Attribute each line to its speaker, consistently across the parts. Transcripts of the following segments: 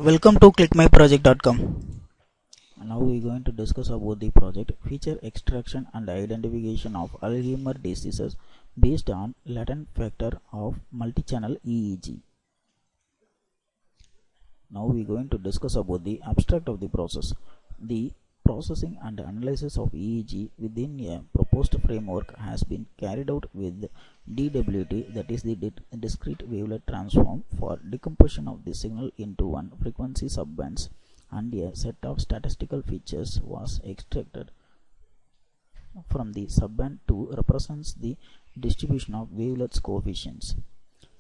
Speaker 1: Welcome to ClickMyProject.com. Now we are going to discuss about the project feature extraction and identification of Alzheimer's diseases based on latent factor of multi-channel EEG. Now we are going to discuss about the abstract of the process. The processing and analysis of EEG within a proposed framework has been carried out with DWT, that is the discrete wavelet transform, for decomposition of the signal into one frequency subbands, and a set of statistical features was extracted from the subband to represents the distribution of wavelets coefficients.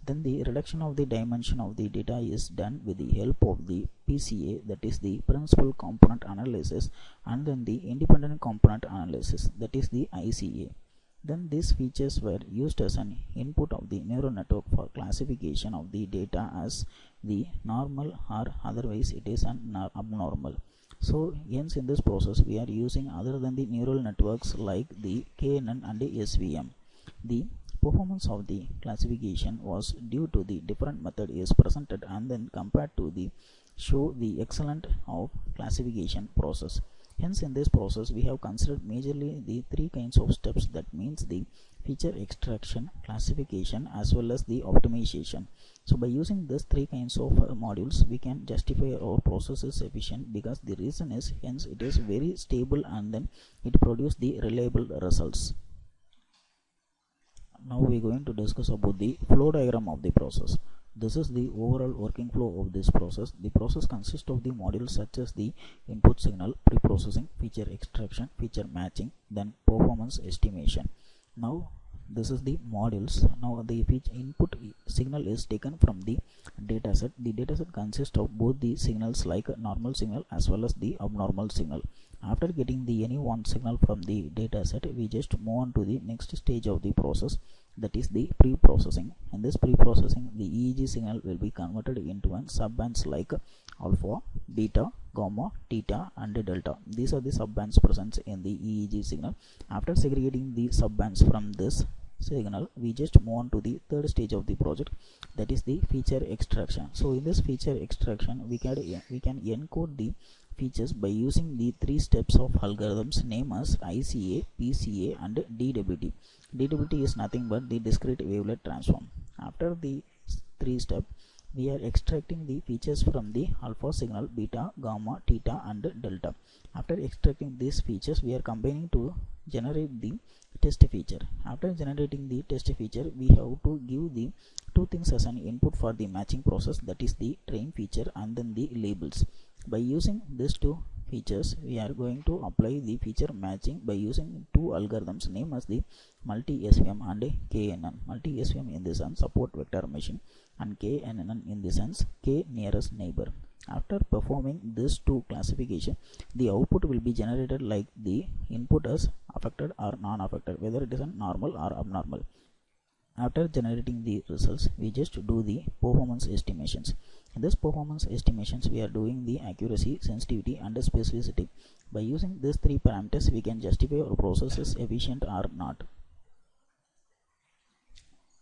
Speaker 1: Then the reduction of the dimension of the data is done with the help of the PCA, that is the principal component analysis, and then the independent component analysis, that is the ICA. Then these features were used as an input of the neural network for classification of the data as the normal or otherwise it is an abnormal. So hence in this process we are using other than the neural networks like the KNN and the SVM. The performance of the classification was due to the different method is presented and then compared to the show the excellence of classification process. Hence in this process we have considered majorly the three kinds of steps, that means the feature extraction, classification as well as the optimization. So by using these three kinds of modules we can justify our process is efficient, because the reason is hence it is very stable and then it produces the reliable results. Now we are going to discuss about the flow diagram of the process. This is the overall working flow of this process. The process consists of the modules such as the input signal, pre-processing, feature extraction, feature matching, then performance estimation. Now this is the modules. Now the input signal is taken from the dataset. The dataset consists of both the signals like normal signal as well as the abnormal signal. After getting the any one signal from the dataset, we just move on to the next stage of the process, that is the pre-processing. In this pre-processing, the EEG signal will be converted into one subbands like alpha, beta, gamma, theta and delta. These are the subbands present in the EEG signal. After segregating the subbands from this signal, we just move on to the third stage of the project, that is the feature extraction. So in this feature extraction we can encode the features by using the three steps of algorithms named as ICA, PCA and DWT. DWT is nothing but the discrete wavelet transform. After the three steps, we are extracting the features from the alpha signal, beta, gamma, theta and delta. After extracting these features, we are combining to generate the test feature. After generating the test feature, we have to give the two things as an input for the matching process, that is the train feature and then the labels. By using these two features, we are going to apply the feature matching by using two algorithms named as the multi-SVM and KNN. Multi-SVM in the sense support vector machine and KNN in the sense K nearest neighbor. After performing these two classification, the output will be generated like the input as affected or non-affected, whether it is a normal or abnormal. After generating the results, we just do the performance estimations. In this performance estimations, we are doing the accuracy, sensitivity and specificity. By using these three parameters, we can justify our process is efficient or not.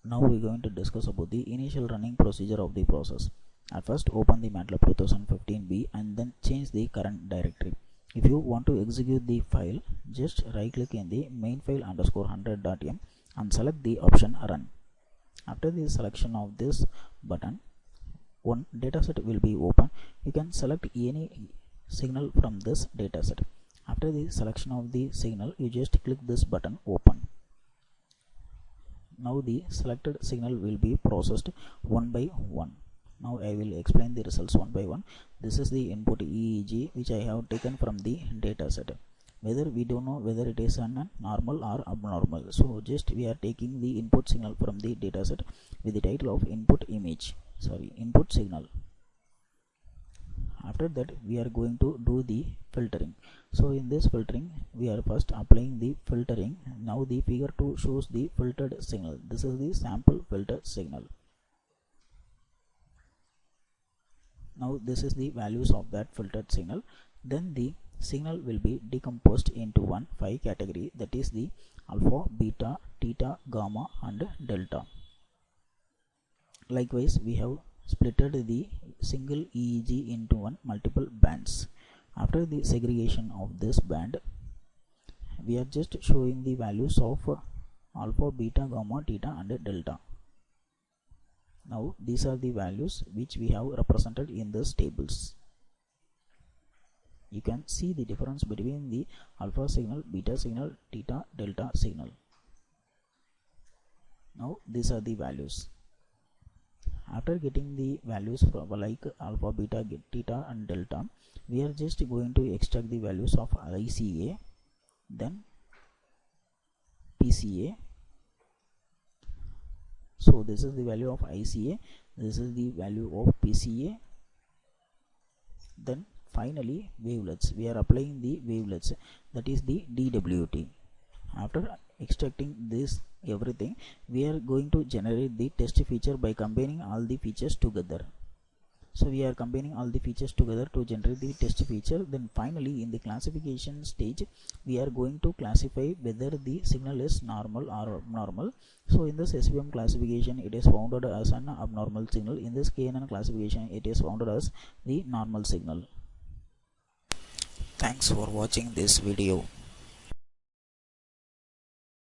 Speaker 1: Now we are going to discuss about the initial running procedure of the process. At first, open the Matalb 2015B and then change the current directory. If you want to execute the file, just right click in the main file _100.m and select the option run. After the selection of this button, one dataset will be open. You can select any signal from this dataset. After the selection of the signal, you just click this button open. Now the selected signal will be processed one by one. Now I will explain the results one by one. This is the input EEG which I have taken from the dataset. Whether we don't know whether it is a normal or abnormal, so just we are taking the input signal from the dataset with the title of input signal. After that we are going to do the filtering. So in this filtering we are first applying the filtering. Now the figure 2 shows the filtered signal. This is the sample filtered signal. Now this is the values of that filtered signal. Then the signal will be decomposed into 5 category, that is the alpha, beta, theta, gamma and delta. Likewise we have splitted the single EEG into multiple bands. After the segregation of this band, we are just showing the values of alpha, beta, gamma, theta and delta. Now these are the values which we have represented in these tables. You can see the difference between the alpha signal, beta signal, theta, delta signal. Now these are the values. After getting the values from like alpha, beta, theta and delta, we are just going to extract the values of ICA, then PCA. So this is the value of ICA, this is the value of PCA, then finally wavelets. We are applying the wavelets, that is the DWT. After extracting this everything, we are going to generate the test feature by combining all the features together. So we are combining all the features together to generate the test feature. Then finally in the classification stage, we are going to classify whether the signal is normal or abnormal. So in this SVM classification, it is found as an abnormal signal. In this KNN classification, it is found as the normal signal. Thanks for watching this video.